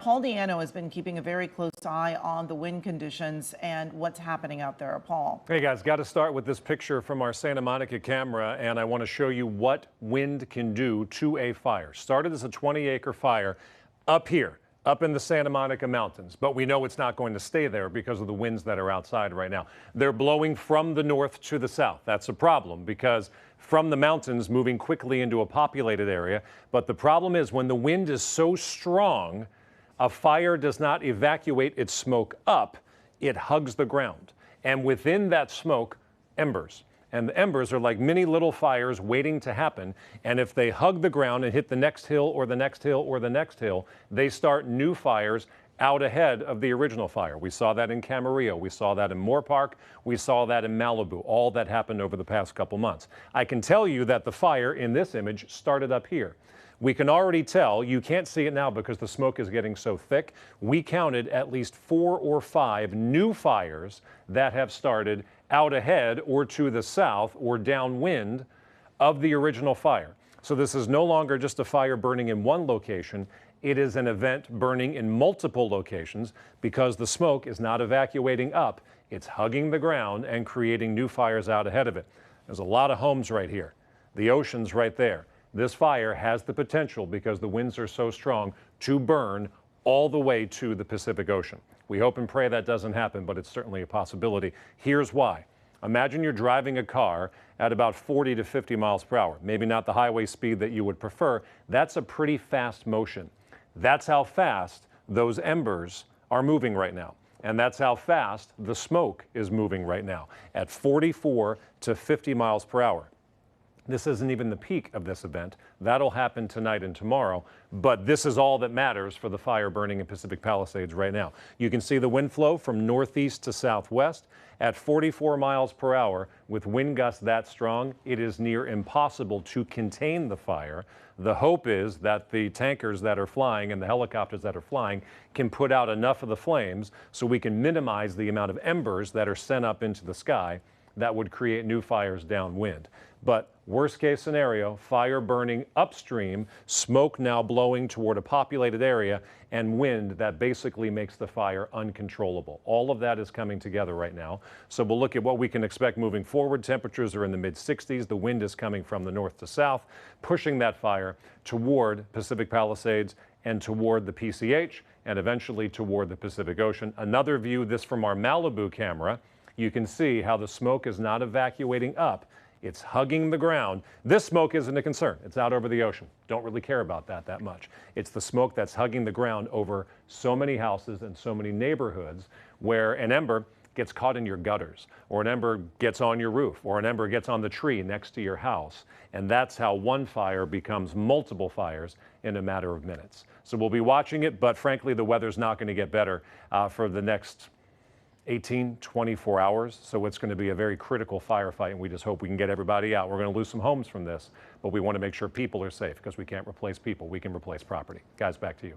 Paul Deanno has been keeping a very close eye on the wind conditions and what's happening out there. Paul. Hey guys, got to start with this picture from our Santa Monica camera, and I want to show you what wind can do to a fire. Started as a 20-acre fire up here, up in the Santa Monica mountains, but we know it's not going to stay there because of the winds that are outside right now. They're blowing from the north to the south. That's a problem because from the mountains moving quickly into a populated area. But the problem is when the wind is so strong, a fire does not evacuate its smoke up, it hugs the ground. And within that smoke, embers. And the embers are like mini little fires waiting to happen. And if they hug the ground and hit the next hill or the next hill or the next hill, they start new fires out ahead of the original fire. We saw that in Camarillo. We saw that in Moore Park. We saw that in Malibu. All that happened over the past couple months. I can tell you that the fire in this image started up here. We can already tell, you can't see it now because the smoke is getting so thick. We counted at least 4 or 5 new fires that have started out ahead or to the south or downwind of the original fire. So this is no longer just a fire burning in one location. It is an event burning in multiple locations because the smoke is not evacuating up. It's hugging the ground and creating new fires out ahead of it. There's a lot of homes right here. The ocean's right there. This fire has the potential, because the winds are so strong, to burn all the way to the Pacific Ocean. We hope and pray that doesn't happen, but it's certainly a possibility. Here's why. Imagine you're driving a car at about 40 to 50 miles per hour. Maybe not the highway speed that you would prefer. That's a pretty fast motion. That's how fast those embers are moving right now. And that's how fast the smoke is moving right now, at 44 to 50 miles per hour. This isn't even the peak of this event. That'll happen tonight and tomorrow, but this is all that matters for the fire burning in Pacific Palisades right now. You can see the wind flow from northeast to southwest at 44 miles per hour. With wind gusts that strong, it is near impossible to contain the fire. The hope is that the tankers that are flying and the helicopters that are flying can put out enough of the flames so we can minimize the amount of embers that are sent up into the sky that would create new fires downwind. But worst case scenario, fire burning upstream, smoke now blowing toward a populated area, and wind that basically makes the fire uncontrollable. All of that is coming together right now. So we'll look at what we can expect moving forward. Temperatures are in the mid-60s. The wind is coming from the north to south, pushing that fire toward Pacific Palisades and toward the PCH and eventually toward the Pacific Ocean. Another view, this from our Malibu camera. You can see how the smoke is not evacuating up. It's hugging the ground. This smoke isn't a concern. It's out over the ocean. Don't really care about that much. It's the smoke that's hugging the ground over so many houses and so many neighborhoods where an ember gets caught in your gutters, or an ember gets on your roof, or an ember gets on the tree next to your house. And that's how one fire becomes multiple fires in a matter of minutes. So we'll be watching it, but frankly, the weather's not going to get better for the next 18, 24 hours. So it's going to be a very critical firefight, and we just hope we can get everybody out. We're going to lose some homes from this, but we want to make sure people are safe, because we can't replace people. We can replace property. Guys, back to you.